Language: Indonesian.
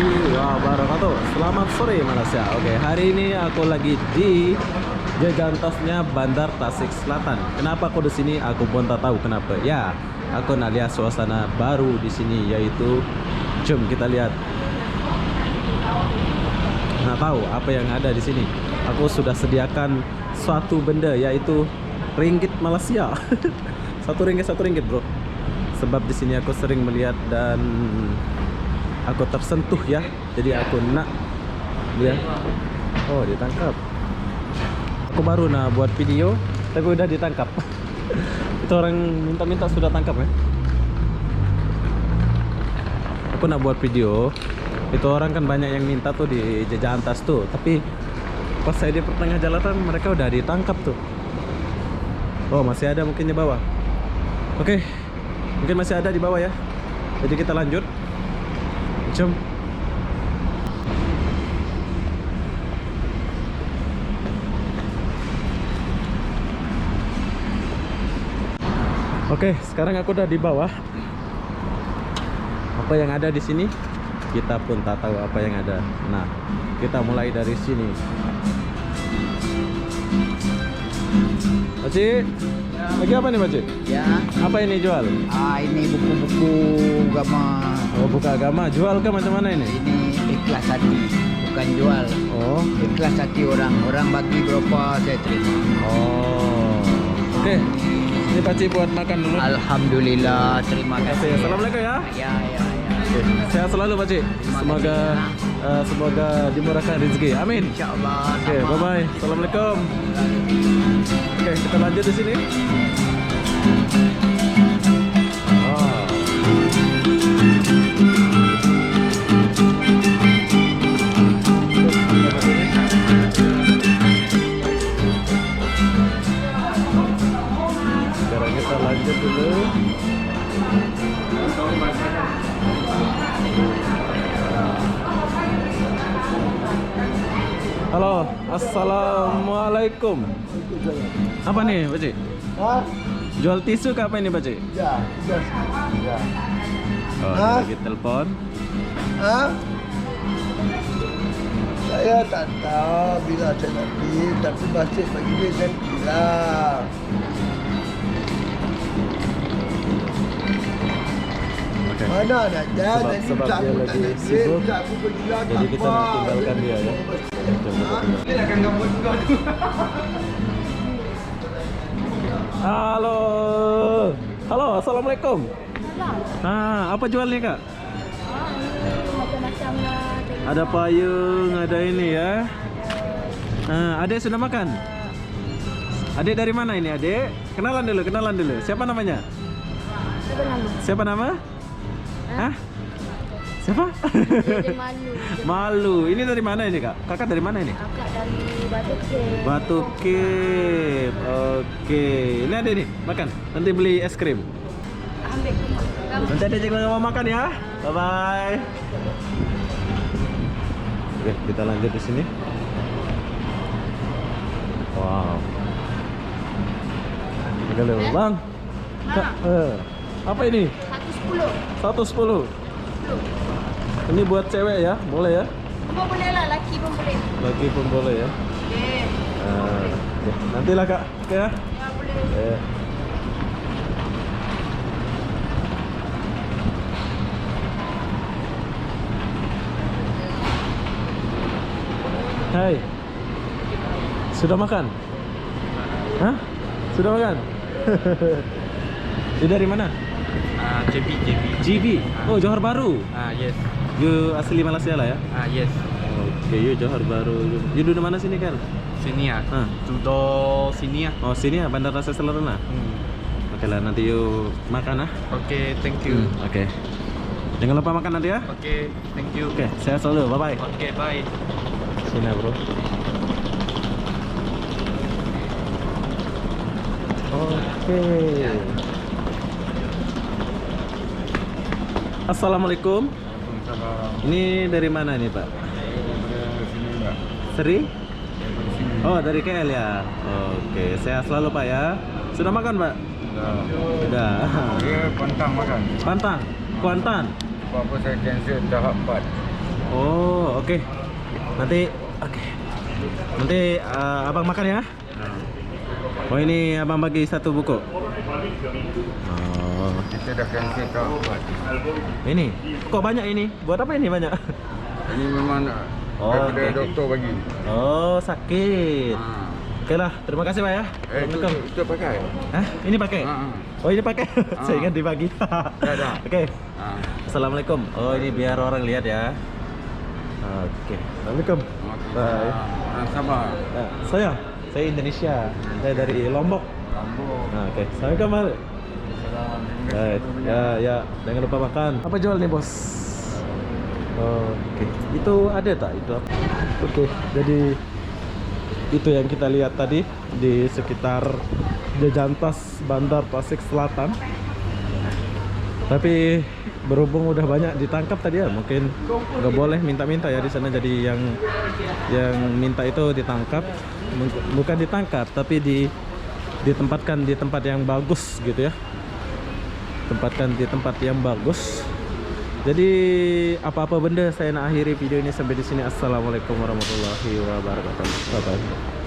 warahmatullahi wabarakatuh. Selamat sore Malaysia. Oke, hari ini aku lagi di Jejantasnya Bandar Tasik Selatan. Kenapa aku di sini? Aku pun tak tahu kenapa. Ya, aku nak lihat suasana baru di sini, yaitu jom kita lihat. Nah, tahu apa yang ada di sini. Aku sudah sediakan suatu benda, yaitu ringgit Malaysia. satu ringgit bro. Sebab di sini aku sering melihat dan aku tersentuh ya. Jadi aku nak dia. Oh, ditangkap. Aku baru nak buat video tapi udah ditangkap. Itu orang minta-minta sudah tangkap ya. Aku nak buat video. Itu orang kan banyak yang minta tuh di Jejantas tuh, tapi pas saya di pertengah jalan mereka udah ditangkap tuh. Oh, masih ada mungkin di bawah. Oke. Mungkin masih ada di bawah ya. Jadi kita lanjut. Jom. Oke, sekarang aku udah di bawah. Apa yang ada di sini? Kita pun tak tahu apa yang ada. Nah, kita mulai dari sini. Pakcik, lagi apa nih Pakcik? Ya. Apa ini jual? Ini buku-buku agama. Oh, buku agama. Jual ke macam mana ini? Ini ikhlas hati, bukan jual. Oh, Ikhlas hati orang bagi berapa saya terima. oh. Oke. Ini Pakcik buat makan dulu. Alhamdulillah, terima kasih. Assalamualaikum ya. Ya. Oke, sehat selalu Pakcik. Semoga dimurahkan rezeki. Amin. Insyaallah. Oke, bye bye. Assalamualaikum. Oke, kita lanjut di sini. Oh. Sekarang kita lanjut dulu. Halo, assalamualaikum. Apa nih, Pakcik? Jual tisu ke apa ini, Pakcik? Ya. Oh, Hah? lagi telepon. Saya tak tahu bila saya nak beli, tapi masih bagi dia saya bilang. Oke. Mana ada Sebab dia lagi sibuk, jadi kita nak tinggalkan dia ya. Coba kita tinggal. Dia akan gabut juga tu. Halo. Halo, assalamualaikum. Apa jualnya Kak? Macam-macam lah. Ada payung, ada ini ya. Adik sudah makan? Adik dari mana ini adik? Kenalan dulu. Siapa namanya? Siapa nama? Siapa nama? Hah? Siapa? Dia malu. Malu. Ini dari mana ini Kak? Kakak dari mana ini? Akak dari Batu Kek. Batu Kep. Oke. Ini ada nih, makan. Nanti beli es krim. Ambil kamu. Nanti ada cek mau makan ya. Bye bye. Oke, kita lanjut di sini. Wow. Halo, Bang. Apa ini? 110. 110. Ini buat cewek ya, boleh ya? Semua boleh lah, laki pun boleh. Laki pun boleh ya. Boleh. Oke. Nantilah Kak. Oke ya. Ya boleh. Hai. Sudah makan? Hah? Sudah makan? Ini dari mana? JB. GB. Oh, Johor Baru. Yes. You asli Malaysia lah ya? Yes. Oke, you Johor Baru. You duduk mana sini kan? Sini ya. Ah. Duduk sini ya. Oh, sini ya, Bandar Tasik Selatan lah. Oke lah, nanti you makan ah. Oke, thank you. Oke. Jangan lupa makan nanti ya. Oke, thank you. Oke, sehat selalu. Bye bye. Oke, bye. Sini bro. Oke. Assalamualaikum. Ini dari mana nih Pak? Seri? Oh, dari KL ya. Oke, sehat selalu Pak ya. Sudah makan Pak? Sudah. Dia pantang makan. Pantang, Kuantan. Apa saya cancel tahap 4. Oh, oke. Nanti Nanti abang makan ya. Oh, ini abang bagi satu buku. Oh, Kita dah cancel kau. ini. Kok banyak ini? Buat apa ini banyak? Ini memang Oh, daripada oke. doktor bagi. Oh, sakit. Ha. Oke lah, terima kasih Pak ya. Assalamualaikum. Itu pakai. Hah? Ini pakai? Ha. Oh, ini pakai. Saya ingat dibagi. dah. Oke. Ha. Assalamualaikum. Oh, ini biar orang lihat ya. Oke. Assalamualaikum. Bye. Orang Sabah. Ya, saya Indonesia. Saya dari Lombok. Lombok. Nah, oke. Assalamualaikum, Mal. Baik. Ya, jangan lupa makan. Apa jual nih, Bos? Oke. Itu ada tak itu? Oke. Jadi itu yang kita lihat tadi di sekitar Jejantas Bandar Tasik Selatan. Tapi berhubung udah banyak ditangkap tadi ya, mungkin nggak boleh minta-minta ya di sana. Jadi yang minta itu ditangkap, bukan ditangkap tapi ditempatkan di tempat yang bagus gitu ya. Tempatkan di tempat yang bagus. Jadi apa-apa benda saya nak akhiri video ini sampai di sini. Assalamualaikum warahmatullahi wabarakatuh. Bye bye.